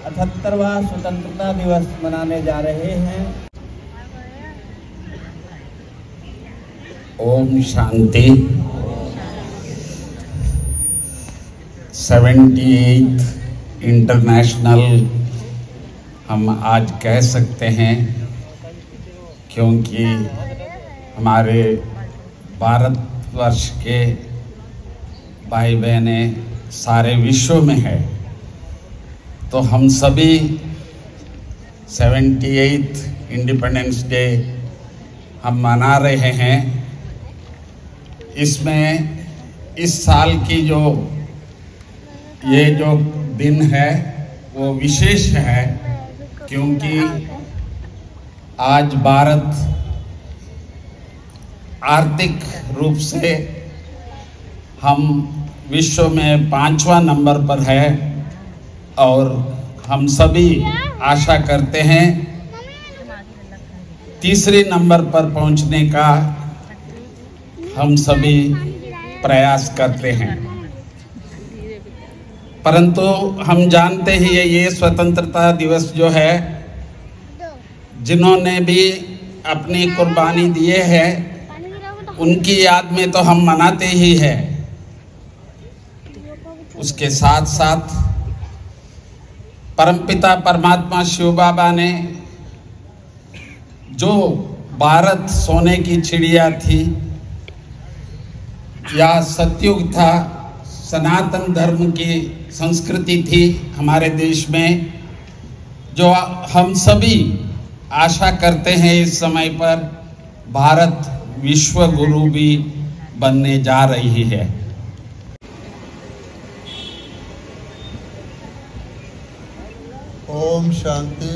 78वां स्वतंत्रता दिवस मनाने जा रहे हैं। ओम शांति। 78th इंटरनेशनल हम आज कह सकते हैं, क्योंकि हमारे भारतवर्ष के भाई बहनें सारे विश्व में है, तो हम सभी 78th इंडिपेंडेंस डे हम मना रहे हैं। इसमें इस साल की ये जो दिन है वो विशेष है, क्योंकि आज भारत आर्थिक रूप से हम विश्व में 5वां नंबर पर है और हम सभी आशा करते हैं तीसरे नंबर पर पहुंचने का हम सभी प्रयास करते हैं। परंतु हम जानते ही ये स्वतंत्रता दिवस जो है, जिन्होंने भी अपनी कुर्बानी दिए हैं उनकी याद में तो हम मनाते ही हैं। उसके साथ साथ परमपिता परमात्मा शिव बाबा ने जो भारत सोने की चिड़िया थी या सतयुग था, सनातन धर्म की संस्कृति थी हमारे देश में, जो हम सभी आशा करते हैं इस समय पर भारत विश्व गुरु भी बनने जा रही है। ओम शांति।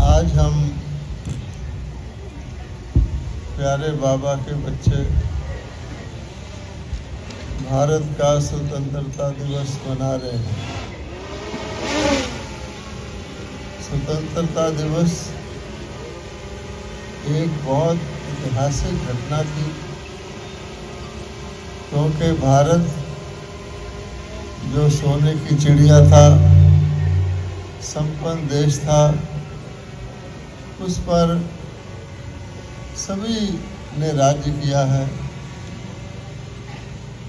आज हम प्यारे बाबा के बच्चे भारत का स्वतंत्रता दिवस मना रहे हैं। स्वतंत्रता दिवस एक बहुत ऐतिहासिक घटना थी, क्योंकि भारत जो सोने की चिड़िया था, संपन्न देश था, उस पर सभी ने राज्य किया है।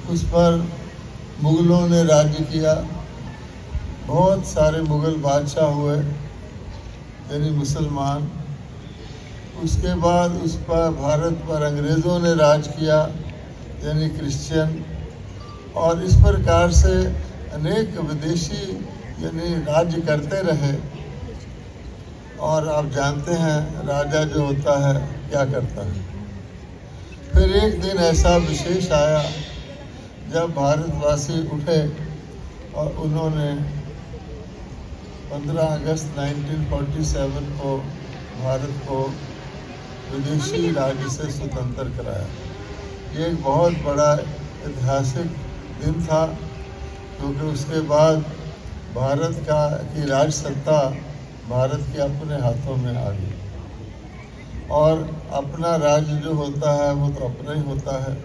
उस पर मुगलों ने राज्य किया, बहुत सारे मुगल बादशाह हुए यानी मुसलमान। उसके बाद उस पर भारत पर अंग्रेज़ों ने राज किया यानी क्रिश्चियन, और इस प्रकार से अनेक विदेशी यानी राज्य करते रहे। और आप जानते हैं राजा जो होता है क्या करता है। फिर एक दिन ऐसा विशेष आया जब भारतवासी उठे और उन्होंने 15 अगस्त 1947 को भारत को विदेशी राज्य से स्वतंत्र कराया। ये एक बहुत बड़ा ऐतिहासिक दिन था, क्योंकि उसके बाद भारत की राज सत्ता भारत के अपने हाथों में आ गई, और अपना राज्य जो होता है वो तो अपना ही होता है।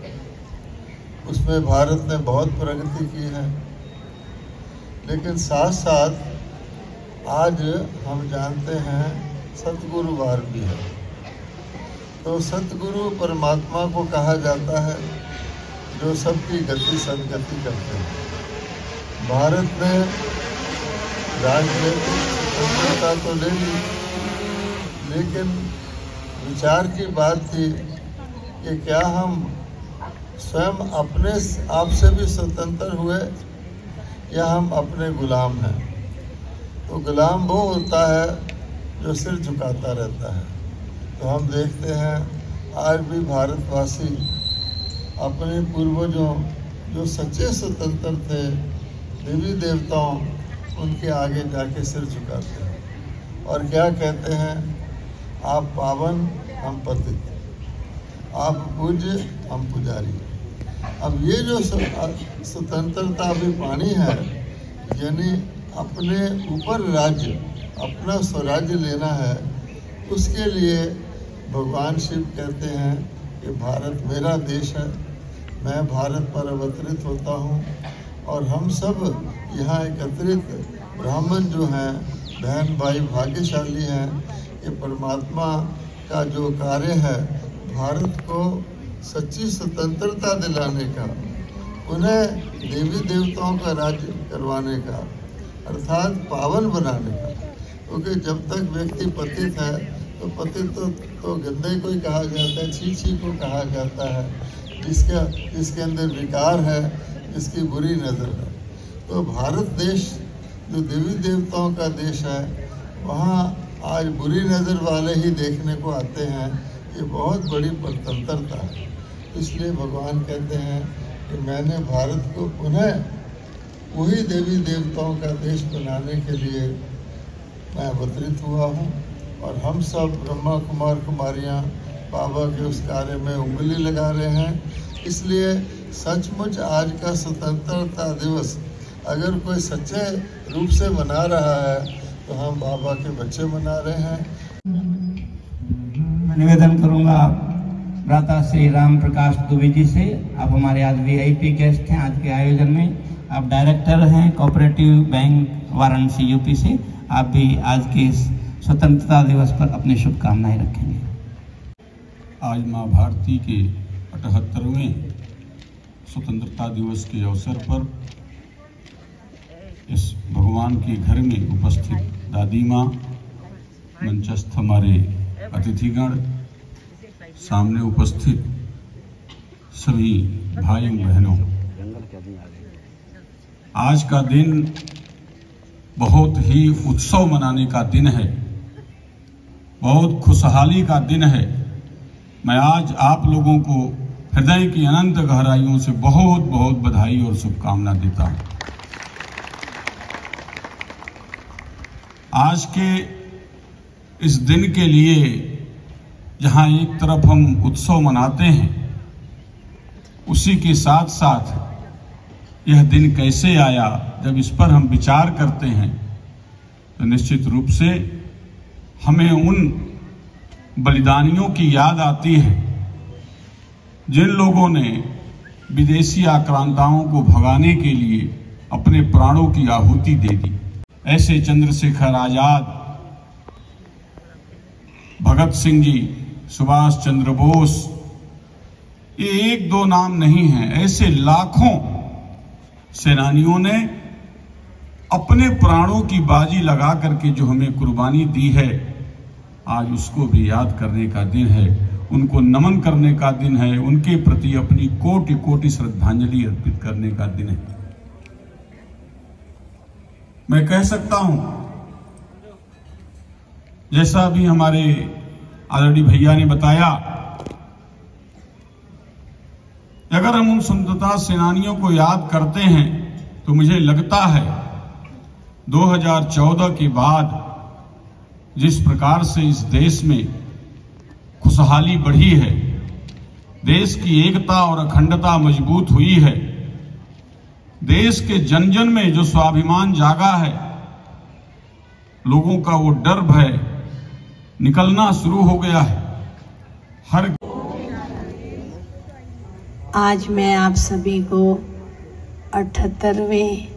उसमें भारत ने बहुत प्रगति की है। लेकिन साथ साथ आज हम जानते हैं सतगुरुवार भी है। तो सतगुरु परमात्मा को कहा जाता है, जो सबकी गति सदगति करते हैं। भारत ने राजनीतिक स्वतंत्रता तो ले ली, लेकिन विचार की बात थी कि क्या हम स्वयं अपने आप से भी स्वतंत्र हुए या हम अपने गुलाम हैं। तो गुलाम वो होता है जो सिर झुकाता रहता है। तो हम देखते हैं आज भी भारतवासी अपने पूर्वजों जो सच्चे स्वतंत्र थे, देवी देवताओं, उनके आगे जाके सिर झुकाते हैं और क्या कहते हैं, आप पावन हम पतित, आप पूज्य हम पुजारी। अब ये जो स्वतंत्रता अभी पानी है, यानी अपने ऊपर राज्य, अपना स्वराज्य लेना है, उसके लिए भगवान शिव कहते हैं कि भारत मेरा देश है, मैं भारत पर अवतरित होता हूँ और हम सब यहाँ एकत्रित ब्राह्मण जो हैं, बहन भाई भाग्यशाली हैं। ये परमात्मा का जो कार्य है भारत को सच्ची स्वतंत्रता दिलाने का, उन्हें देवी देवताओं का राज्य करवाने का, अर्थात पावन बनाने का। क्योंकि जब तक व्यक्ति पतित है तो पतित तो गंदे को ही कहा जाता है, छी छी को कहा जाता है, जिसके अंदर विकार है, जिसकी बुरी नज़र है। तो भारत देश जो देवी देवताओं का देश है, वहाँ आज बुरी नज़र वाले ही देखने को आते हैं। ये बहुत बड़ी स्वतंत्रता है। इसलिए भगवान कहते हैं कि मैंने भारत को पुनः वही देवी देवताओं का देश बनाने के लिए मैं अवतरित हुआ हूँ। और हम सब ब्रह्मा कुमार कुमारियाँ बाबा के उस कार्य में उंगली लगा रहे हैं। इसलिए सचमुच आज का स्वतंत्रता दिवस अगर कोई सच्चे रूप से मना रहा है तो हम बाबा के बच्चे मना रहे हैं। मैं निवेदन करूंगा भ्राता श्री राम प्रकाश दुबे जी से। आप हमारे आज VIP गेस्ट हैं आज के आयोजन में। आप डायरेक्टर हैं कोऑपरेटिव बैंक वाराणसी यूपी से। आप भी आज के स्वतंत्रता दिवस पर अपनी शुभकामनाएं रखेंगे। आज माँ भारती के 78वें स्वतंत्रता दिवस के अवसर पर इस भगवान के घर में उपस्थित दादी माँ, मंचस्थ हमारे अतिथिगण, सामने उपस्थित सभी भाइयों बहनों, आज का दिन बहुत ही उत्सव मनाने का दिन है, बहुत खुशहाली का दिन है। मैं आज आप लोगों को हृदय की अनंत गहराइयों से बहुत बहुत बधाई और शुभकामना देता हूं। आज के इस दिन के लिए जहां एक तरफ हम उत्सव मनाते हैं, उसी के साथ साथ यह दिन कैसे आया, जब इस पर हम विचार करते हैं तो निश्चित रूप से हमें उन बलिदानियों की याद आती है जिन लोगों ने विदेशी आक्रांताओं को भगाने के लिए अपने प्राणों की आहुति दे दी। ऐसे चंद्रशेखर आजाद, भगत सिंह जी, सुभाष चंद्र बोस, ये एक दो नाम नहीं हैं, ऐसे लाखों सेनानियों ने अपने प्राणों की बाजी लगा करके जो हमें कुर्बानी दी है, आज उसको भी याद करने का दिन है, उनको नमन करने का दिन है, उनके प्रति अपनी कोटि कोटि श्रद्धांजलि अर्पित करने का दिन है। मैं कह सकता हूं, जैसा भी हमारे आदरणीय भैया ने बताया, अगर हम उन स्वतंत्रता सेनानियों को याद करते हैं तो मुझे लगता है 2014 के बाद जिस प्रकार से इस देश में खुशहाली बढ़ी है, देश की एकता और अखंडता मजबूत हुई है, देश के जन जन में जो स्वाभिमान जागा है, लोगों का वो डर भय निकलना शुरू हो गया है। हर आज मैं आप सभी को 78वें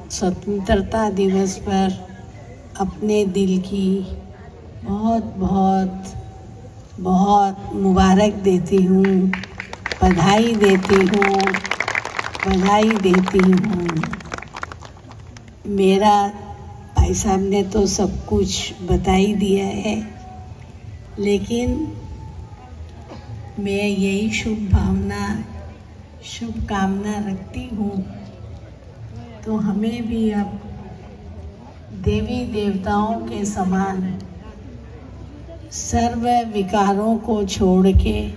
स्वतंत्रता दिवस पर अपने दिल की बहुत बहुत बहुत मुबारक देती हूँ, बधाई देती हूँ। मेरा भाई साहब ने तो सब कुछ बता ही दिया है, लेकिन मैं यही शुभकामना रखती हूँ, तो हमें भी अब देवी देवताओं के समान सर्व विकारों को छोड़ के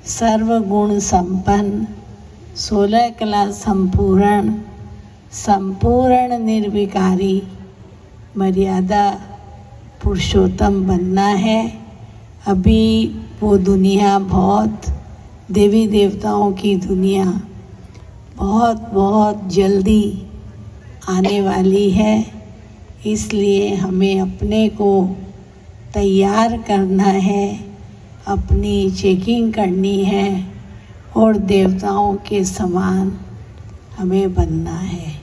सर्व गुण संपन्न, 16 कला संपूर्ण निर्विकारी मर्यादा पुरुषोत्तम बनना है। अभी वो दुनिया बहुत, देवी देवताओं की दुनिया बहुत बहुत जल्दी आने वाली है, इसलिए हमें अपने को तैयार करना है, अपनी चेकिंग करनी है और देवताओं के समान हमें बनना है।